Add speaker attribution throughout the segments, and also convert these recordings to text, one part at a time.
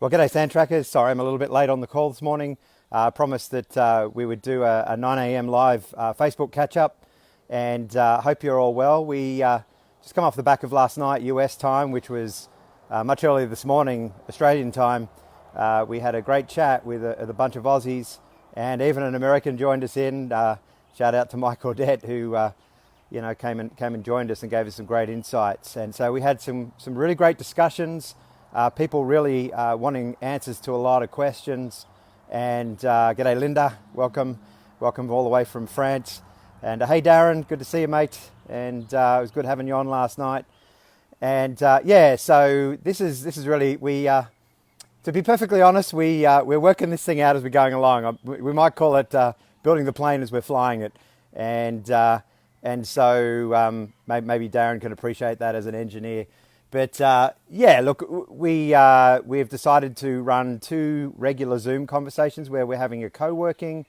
Speaker 1: Well, g'day SandTrackers. Sorry, I'm a little bit late on the call this morning. Promised that we would do a 9 a.m. live Facebook catch-up, and hope you're all well. We just come off the back of last night, US time, which was much earlier this morning, Australian time. We had a great chat with a bunch of Aussies, and even an American joined us in. Shout out to Mike Audette, who came and joined us and gave us some great insights. And so we had some really great discussions. People really wanting answers to a lot of questions. And g'day Linda, welcome all the way from France. And hey Darren, good to see you, mate. And it was good having you on last night. And so this is really, to be perfectly honest, we're working this thing out as we're going along. We might call it building the plane as we're flying it. And so maybe Darren can appreciate that as an engineer. But look, we've decided to run 2 regular Zoom conversations where we're having a co-working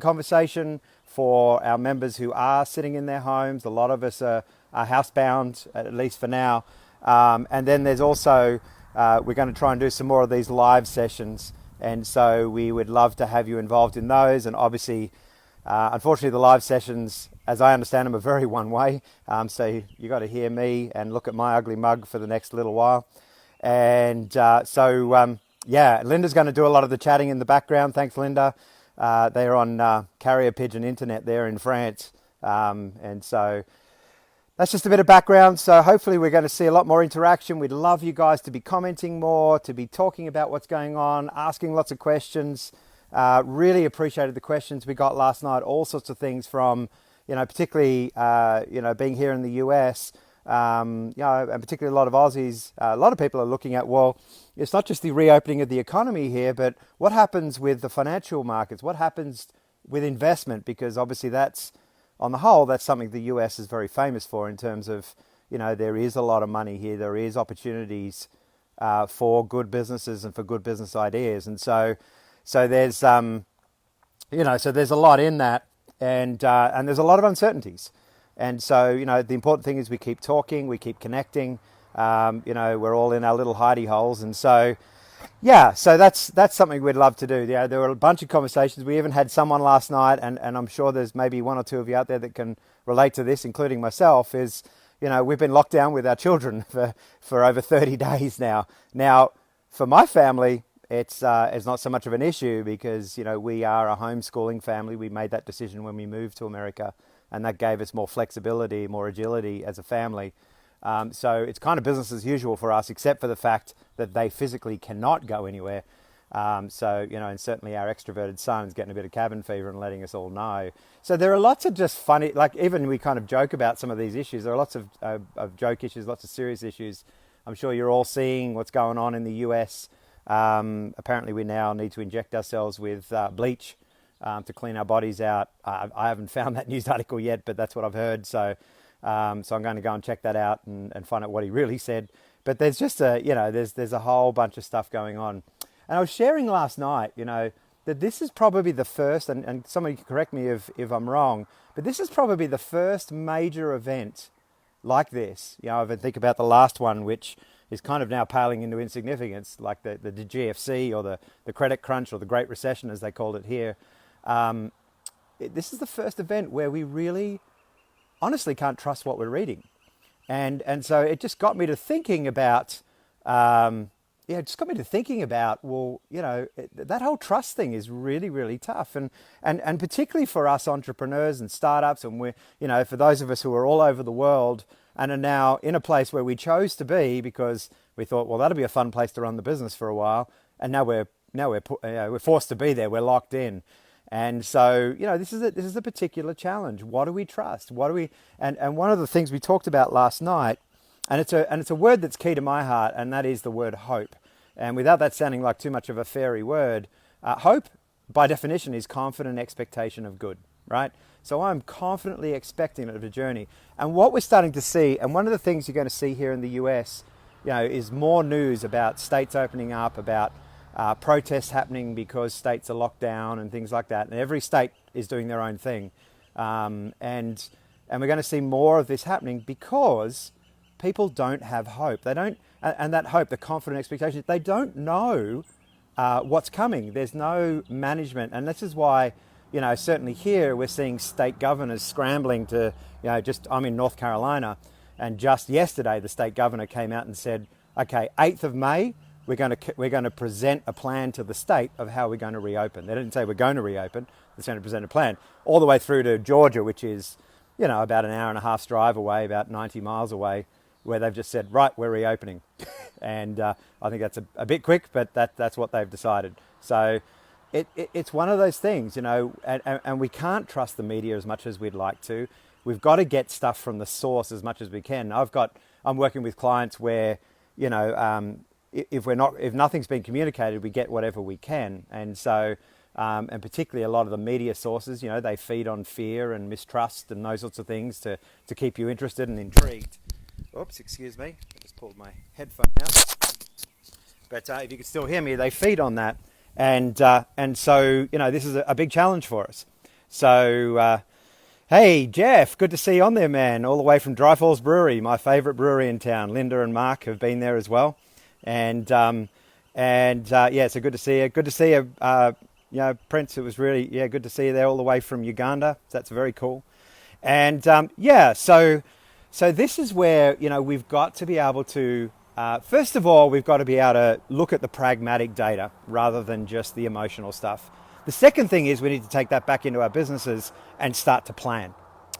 Speaker 1: conversation for our members who are sitting in their homes. A lot of us are housebound, at least for now. And then there's also, we're going to try and do some more of these live sessions. And so we would love to have you involved in those. And obviously, unfortunately, the live sessions, as I understand them, are very one way. So you got to hear me and look at my ugly mug for the next little while. And Linda's going to do a lot of the chatting in the background. Thanks, Linda. They're on carrier pigeon internet there in France. And so that's just a bit of background. So hopefully we're going to see a lot more interaction. We'd love you guys to be commenting more, to be talking about what's going on, asking lots of questions. Really appreciated the questions we got last night. All sorts of things from, particularly, being here in the US, and particularly a lot of Aussies, a lot of people are looking at, well, it's not just the reopening of the economy here, but what happens with the financial markets? What happens with investment? Because obviously that's, on the whole, that's something the US is very famous for in terms of, there is a lot of money here. There is opportunities for good businesses and for good business ideas. And so there's, so there's a lot in that, and there's a lot of uncertainties. And so, the important thing is we keep talking, we keep connecting. We're all in our little hidey holes. And so, so that's something we'd love to do. Yeah, there were a bunch of conversations. We even had someone last night, and I'm sure there's maybe 1 or 2 of you out there that can relate to this, including myself, is, we've been locked down with our children for over 30 days now. Now, for my family, it's not so much of an issue because, we are a homeschooling family. We made that decision when we moved to America, and that gave us more flexibility, more agility as a family. So it's kind of business as usual for us, except for the fact that they physically cannot go anywhere. And certainly our extroverted son is getting a bit of cabin fever and letting us all know. So there are lots of just funny, like even we kind of joke about some of these issues. There are lots of joke issues, lots of serious issues. I'm sure you're all seeing what's going on in the US. Apparently we now need to inject ourselves with bleach to clean our bodies out. I haven't found that news article yet, but that's what I've heard. So I'm going to go and check that out and find out what he really said. But there's just there's a whole bunch of stuff going on. And I was sharing last night, that this is probably the first, and somebody can correct me if I'm wrong, but this is probably the first major event like this. If I think about the last one, which is kind of now paling into insignificance, like the GFC or the credit crunch or the Great Recession, as they called it here. This is the first event where we really honestly can't trust what we're reading. And so it just got me to thinking about, well, that whole trust thing is really, really tough. And particularly for us entrepreneurs and startups, and we're, for those of us who are all over the world and are now in a place where we chose to be because we thought, well, that'll be a fun place to run the business for a while. And now we're forced to be there. We're locked in. And so, this is a particular challenge. What do we trust? And one of the things we talked about last night, and it's a word that's key to my heart, and that is the word hope. And without that sounding like too much of a fairy word, hope, by definition, is confident expectation of good, right? So I'm confidently expecting of a journey. And what we're starting to see, and one of the things you're going to see here in the US, is more news about states opening up, about protests happening because states are locked down and things like that. And every state is doing their own thing. And we're going to see more of this happening because people don't have hope. They don't, and that hope, the confident expectation. They don't know what's coming. There's no management, and this is why, certainly here we're seeing state governors scrambling to, I'm in North Carolina, and just yesterday the state governor came out and said, okay, 8th of May, we're going to present a plan to the state of how we're going to reopen. They didn't say we're going to reopen. They're going to present a plan all the way through to Georgia, which is, about an hour and a half's drive away, about 90 miles away, where they've just said, right, we're reopening. And I think that's a bit quick, but that's what they've decided. So it's one of those things, and we can't trust the media as much as we'd like to. We've got to get stuff from the source as much as we can. I'm working with clients where, if nothing's been communicated, we get whatever we can. And so, and particularly a lot of the media sources, they feed on fear and mistrust and those sorts of things to keep you interested and intrigued. Oops, excuse me. I just pulled my headphone out. But if you can still hear me, they feed on that. And so, this is a big challenge for us. So, hey, Jeff, good to see you on there, man. All the way from Dry Falls Brewery, my favorite brewery in town. Linda and Mark have been there as well. And so good to see you. Good to see you, Prince. It was really, good to see you there all the way from Uganda. That's very cool. And so this is where, we've got to be able to, first of all, we've got to be able to look at the pragmatic data rather than just the emotional stuff. The second thing is we need to take that back into our businesses and start to plan.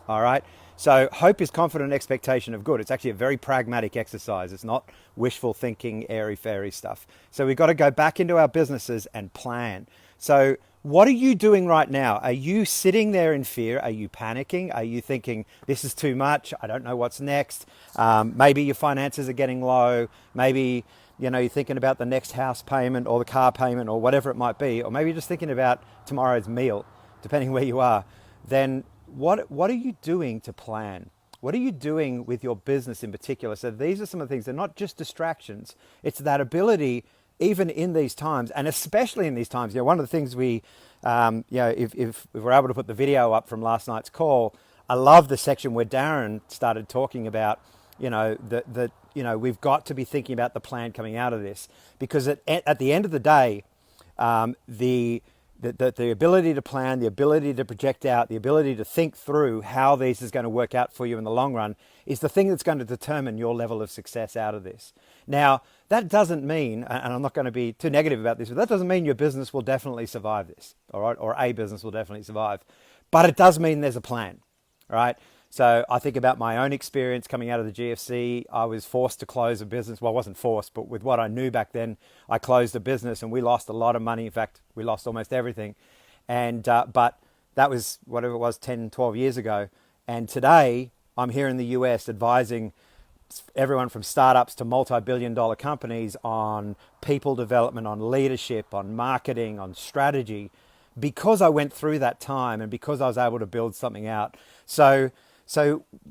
Speaker 1: All right. So hope is confident expectation of good. It's actually a very pragmatic exercise. It's not wishful thinking, airy-fairy stuff. So we've got to go back into our businesses and plan. So what are you doing right now? Are you sitting there in fear? Are you panicking? Are you thinking, this is too much? I don't know what's next. Maybe your finances are getting low. Maybe, you're thinking about the next house payment or the car payment or whatever it might be. Or maybe you're just thinking about tomorrow's meal, depending where you are. Then what are you doing to plan? What are you doing with your business in particular? So these are some of the things. They're not just distractions. It's that ability, even in these times, and especially in these times. One of the things we, if we're able to put the video up from last night's call, I love the section where Darren started talking about, we've got to be thinking about the plan coming out of this, because at the end of the day, the ability to plan, the ability to project out, the ability to think through how this is going to work out for you in the long run is the thing that's going to determine your level of success out of this. Now, that doesn't mean, and I'm not going to be too negative about this, but that doesn't mean your business will definitely survive this, all right? Or a business will definitely survive. But it does mean there's a plan, all right? So I think about my own experience coming out of the GFC. I was forced to close a business. Well, I wasn't forced, but with what I knew back then, I closed a business and we lost a lot of money. In fact, we lost almost everything. And but that was whatever it was, 10, 12 years ago. And today I'm here in the US advising everyone from startups to multi-billion-dollar companies on people development, on leadership, on marketing, on strategy, because I went through that time and because I was able to build something out. So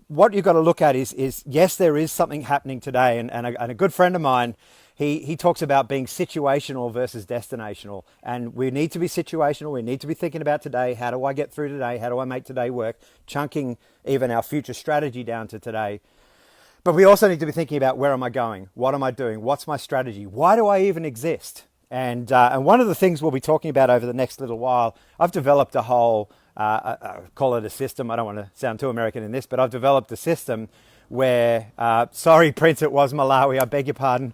Speaker 1: what you've got to look at is yes, there is something happening today. And a good friend of mine, he talks about being situational versus destinational. And we need to be situational. We need to be thinking about today. How do I get through today? How do I make today work? Chunking even our future strategy down to today. But we also need to be thinking about, where am I going? What am I doing? What's my strategy? Why do I even exist? And one of the things we'll be talking about over the next little while, I've developed a whole, call it a system. I don't want to sound too American in this, but I've developed a system where, sorry, Prince, it was Malawi. I beg your pardon.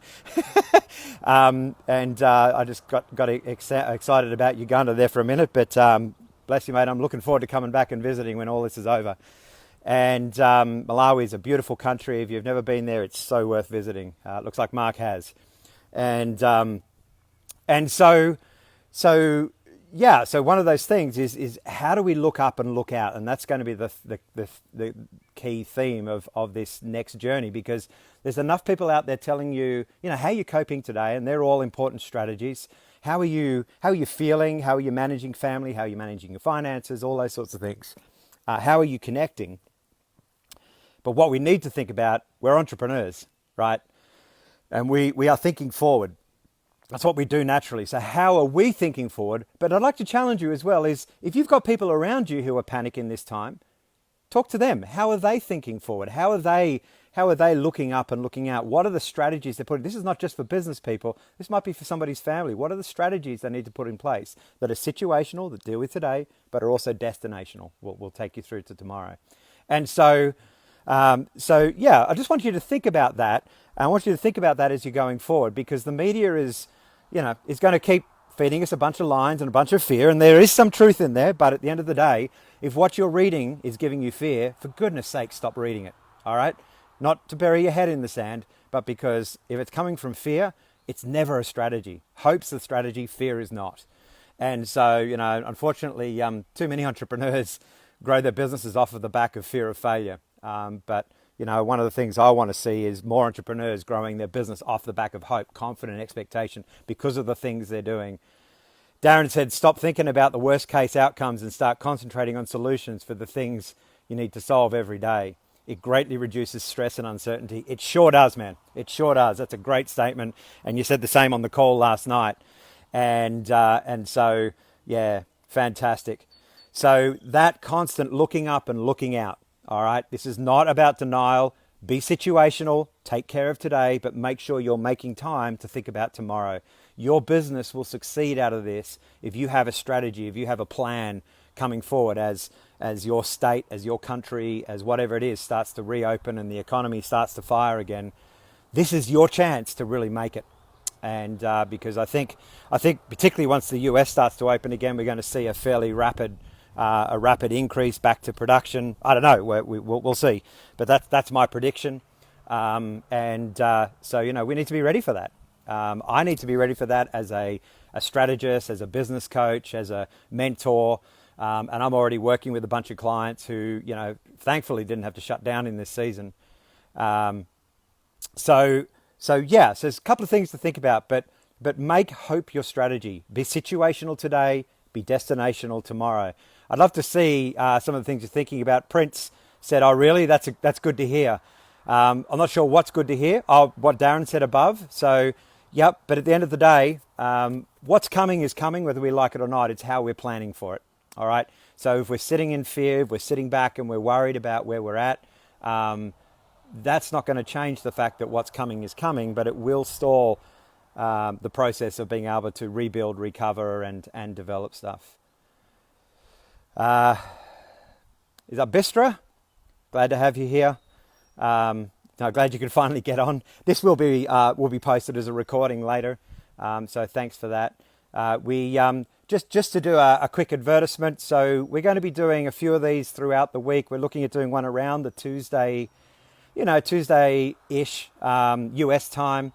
Speaker 1: I just got excited about Uganda there for a minute, but bless you, mate. I'm looking forward to coming back and visiting when all this is over. And Malawi is a beautiful country. If you've never been there, it's so worth visiting. It looks like Mark has. And so one of those things is how do we look up and look out? And that's going to be the key theme of this next journey, because there's enough people out there telling you, how you're coping today, and they're all important strategies. How are you feeling? How are you managing family? How are you managing your finances? All those sorts of things. How are you connecting? But what we need to think about, we're entrepreneurs, right? And we are thinking forward. That's what we do naturally. So how are we thinking forward? But I'd like to challenge you as well, is if you've got people around you who are panicking this time, talk to them. How are they thinking forward? How are they How are they looking up and looking out? What are the strategies they're putting? This is not just for business people. This might be for somebody's family. What are the strategies they need to put in place that are situational, that deal with today, but are also destinational? We'll take you through to tomorrow. And so yeah, I just want you to think about that. I want you to think about that as you're going forward, because the media is going to keep feeding us a bunch of lines and a bunch of fear, and there is some truth in there, but at the end of the day, if what you're reading is giving you fear, for goodness sake, stop reading it, all right? Not to bury your head in the sand, but because if it's coming from fear, it's never a strategy. Hope's the strategy, fear is not. And so, unfortunately, too many entrepreneurs grow their businesses off of the back of fear of failure. But one of the things I want to see is more entrepreneurs growing their business off the back of hope, confident expectation because of the things they're doing. Darren said, stop thinking about the worst case outcomes and start concentrating on solutions for the things you need to solve every day. It greatly reduces stress and uncertainty. It sure does, man. It sure does. That's a great statement. And you said the same on the call last night. And so, yeah, fantastic. So that constant looking up and looking out. All right, this is not about denial. Be situational, take care of today, but make sure you're making time to think about tomorrow. Your business will succeed out of this if you have a strategy, if you have a plan coming forward as your state, as your country, as whatever it is starts to reopen and the economy starts to fire again. This is your chance to really make it. And because I think particularly once the US starts to open again, we're going to see a fairly rapid increase back to production. I don't know. We'll see, but that's my prediction. So we need to be ready for that. I need to be ready for that as a strategist, as a business coach, as a mentor, and I'm already working with a bunch of clients who thankfully didn't have to shut down in this season. So there's a couple of things to think about, but make hope your strategy. Be situational today. Be destinational tomorrow. I'd love to see some of the things you're thinking about. Prince said, "Oh, really? That's good to hear." I'm not sure what's good to hear. What Darren said above. So, yep. But at the end of the day, what's coming is coming, whether we like it or not. It's how we're planning for it. All right. So if we're sitting in fear, if we're sitting back and we're worried about where we're at, that's not going to change the fact that what's coming is coming, but it will stall the process of being able to rebuild, recover, and develop stuff. Is that Bistra? Glad to have you here. Glad you could finally get on. This will be posted as a recording later, so thanks for that. We just to do a quick advertisement. So we're going to be doing a few of these throughout the week. We're looking at doing one around the Tuesday-ish US time.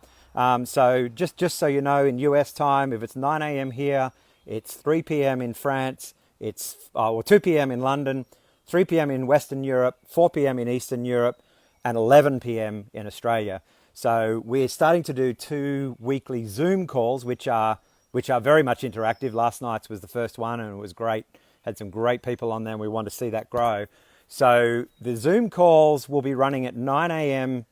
Speaker 1: So just so you know, in US time, if it's 9 a.m. here, it's 3 p.m. in France, it's 2 p.m. in London, 3 p.m. in Western Europe, 4 p.m. in Eastern Europe, and 11 p.m. in Australia. So we're starting to do 2 weekly Zoom calls, which are very much interactive. Last night's was the first one, and it was great. Had some great people on there, and we want to see that grow. So the Zoom calls will be running at 9 a.m.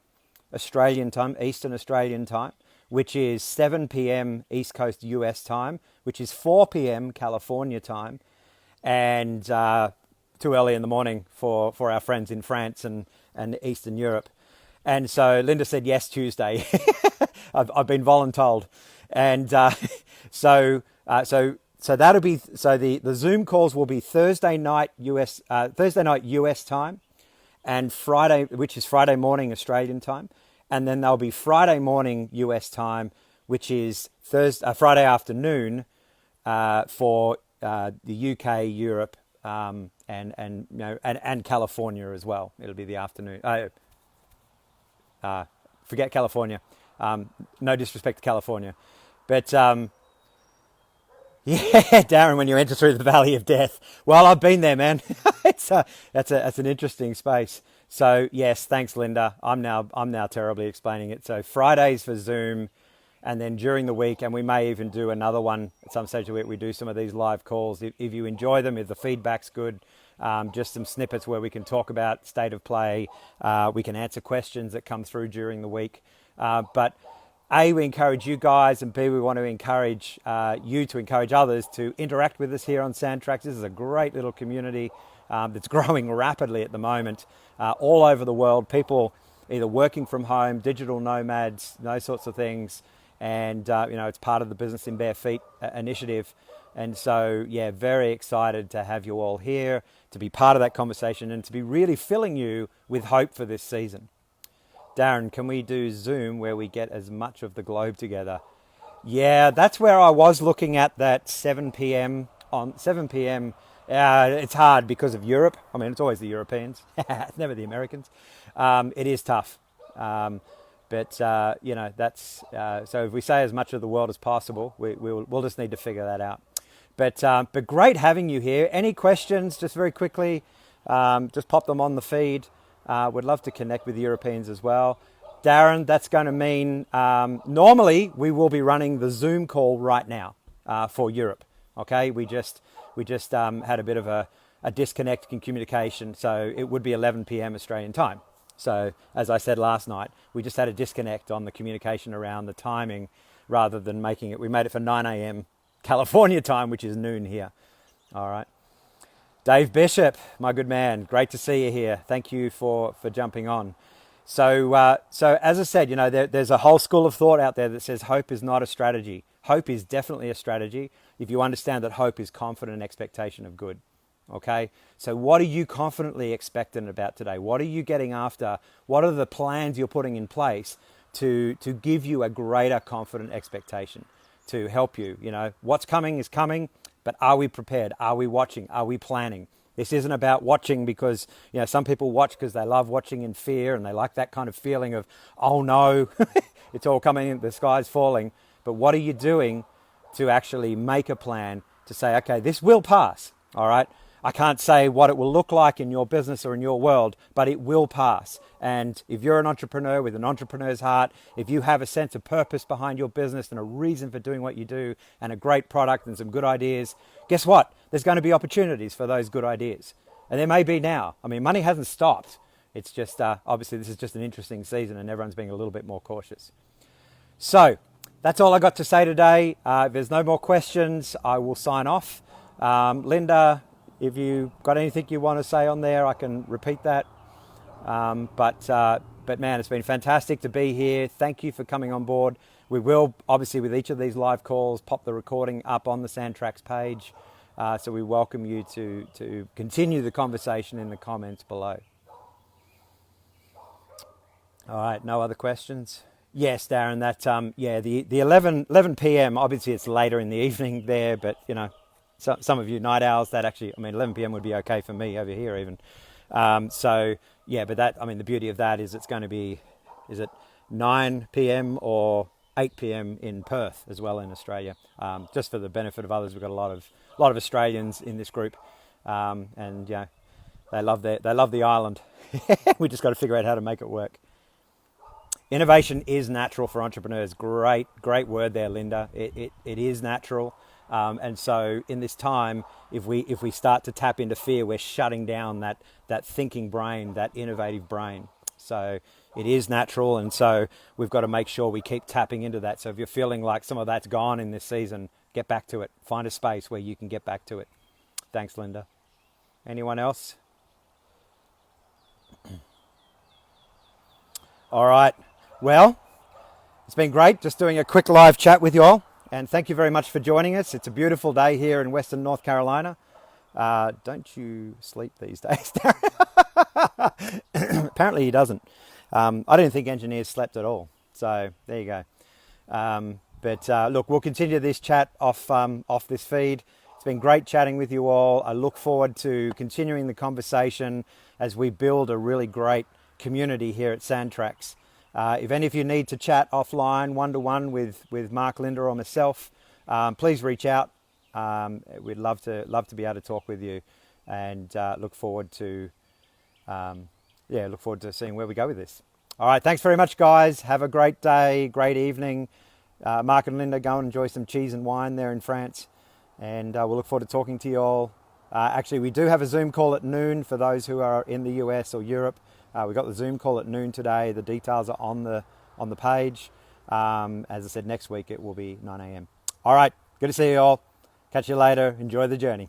Speaker 1: Australian time, Eastern Australian time, which is 7 p.m. East Coast US time, which is 4 p.m. California time, and too early in the morning for our friends in France and Eastern Europe. And so Linda said yes Tuesday. I've been voluntold, and so that'll be the Zoom calls will be Thursday night US time, and Friday, which is Friday morning Australian time, and then there'll be Friday morning US time, which is Friday afternoon for the UK, Europe, and California as well. It'll be the afternoon. Forget California. No disrespect to California, but yeah, Darren, when you enter through the valley of death. Well, I've been there, man. That's an interesting space. So yes, thanks, Linda. I'm now terribly explaining it. So Fridays for Zoom, and then during the week, and we may even do another one at some stage of the week. We do some of these live calls. If you enjoy them, if the feedback's good, just some snippets where we can talk about state of play. We can answer questions that come through during the week. But A, we encourage you guys, and B, we want to encourage you to encourage others to interact with us here on SandTracks. This is a great little community that's growing rapidly at the moment all over the world. People either working from home, digital nomads, those sorts of things. And, it's part of the Business in Bare Feet initiative. And so, yeah, very excited to have you all here, to be part of that conversation and to be really filling you with hope for this season. Darren, can we do Zoom where we get as much of the globe together? Yeah, that's where I was looking at that 7 p.m. on 7 p.m. It's hard because of Europe. I mean, it's always the Europeans. It's never the Americans. It is tough. But that's so if we say as much of the world as possible, we'll just need to figure that out. But great having you here. Any questions, just very quickly, just pop them on the feed. We'd love to connect with Europeans as well. Darren, that's going to mean normally we will be running the Zoom call right now for Europe. Okay, we just had a bit of a disconnect in communication, so it would be 11 p.m. Australian time. So as I said last night, we just had a disconnect on the communication around the timing, rather than making it. We made it for 9 a.m. California time, which is noon here. All right. Dave Bishop, my good man, great to see you here. Thank you for jumping on. So as I said, there's a whole school of thought out there that says hope is not a strategy. Hope is definitely a strategy if you understand that hope is confident expectation of good. Okay, so what are you confidently expectant about today? What are you getting after? What are the plans you're putting in place to give you a greater confident expectation, to help you? What's coming is coming, but are we prepared? Are we watching? Are we planning? This isn't about watching because, some people watch because they love watching in fear and they like that kind of feeling of, oh no, it's all coming, the sky's falling. But what are you doing to actually make a plan to say, okay, this will pass, all right? I can't say what it will look like in your business or in your world, but it will pass. And if you're an entrepreneur with an entrepreneur's heart, if you have a sense of purpose behind your business and a reason for doing what you do and a great product and some good ideas, guess what? There's going to be opportunities for those good ideas. And there may be now. I mean, money hasn't stopped. It's just, obviously, this is just an interesting season and everyone's being a little bit more cautious. So that's all I got to say today. If there's no more questions, I will sign off. Linda, if you got anything you want to say on there, I can repeat that. But man, it's been fantastic to be here. Thank you for coming on board. We will, obviously, with each of these live calls, pop the recording up on the SandTracks page. So we welcome you to continue the conversation in the comments below. All right, no other questions? Yes, Darren, that, the 11 p.m., obviously it's later in the evening there, but, so, some of you night owls, that actually, 11 p.m. would be okay for me over here even. But that, the beauty of that is it's going to be, is it 9 p.m. or 8 p.m. in Perth as well in Australia. Just for the benefit of others, we've got a lot of Australians in this group, and they love the island. We just got to figure out how to make it work. Innovation is natural for entrepreneurs. Great word there, Linda. It is natural. And so in this time, if we start to tap into fear, we're shutting down that thinking brain, that innovative brain. So it is natural, and so we've got to make sure we keep tapping into that. So if you're feeling like some of that's gone in this season, get back to it. Find a space where you can get back to it. Thanks, Linda. Anyone else? All right. Well, it's been great just doing a quick live chat with you all. And thank you very much for joining us. It's a beautiful day here in Western North Carolina. Don't you sleep these days, Darren? Apparently he doesn't. I don't think engineers slept at all. So there you go. Look, we'll continue this chat off this feed. It's been great chatting with you all. I look forward to continuing the conversation as we build a really great community here at SandTracks. If any of you need to chat offline, one-to-one with Mark, Linda, or myself, please reach out. We'd love to be able to talk with you, and look forward to seeing where we go with this. All right, thanks very much, guys. Have a great day, great evening. Mark and Linda, go and enjoy some cheese and wine there in France, and we'll look forward to talking to you all. Actually, we do have a Zoom call at noon for those who are in the US or Europe. We got the Zoom call at noon today. The details are on the page. As I said, next week it will be 9 a.m. All right, good to see you all. Catch you later. Enjoy the journey.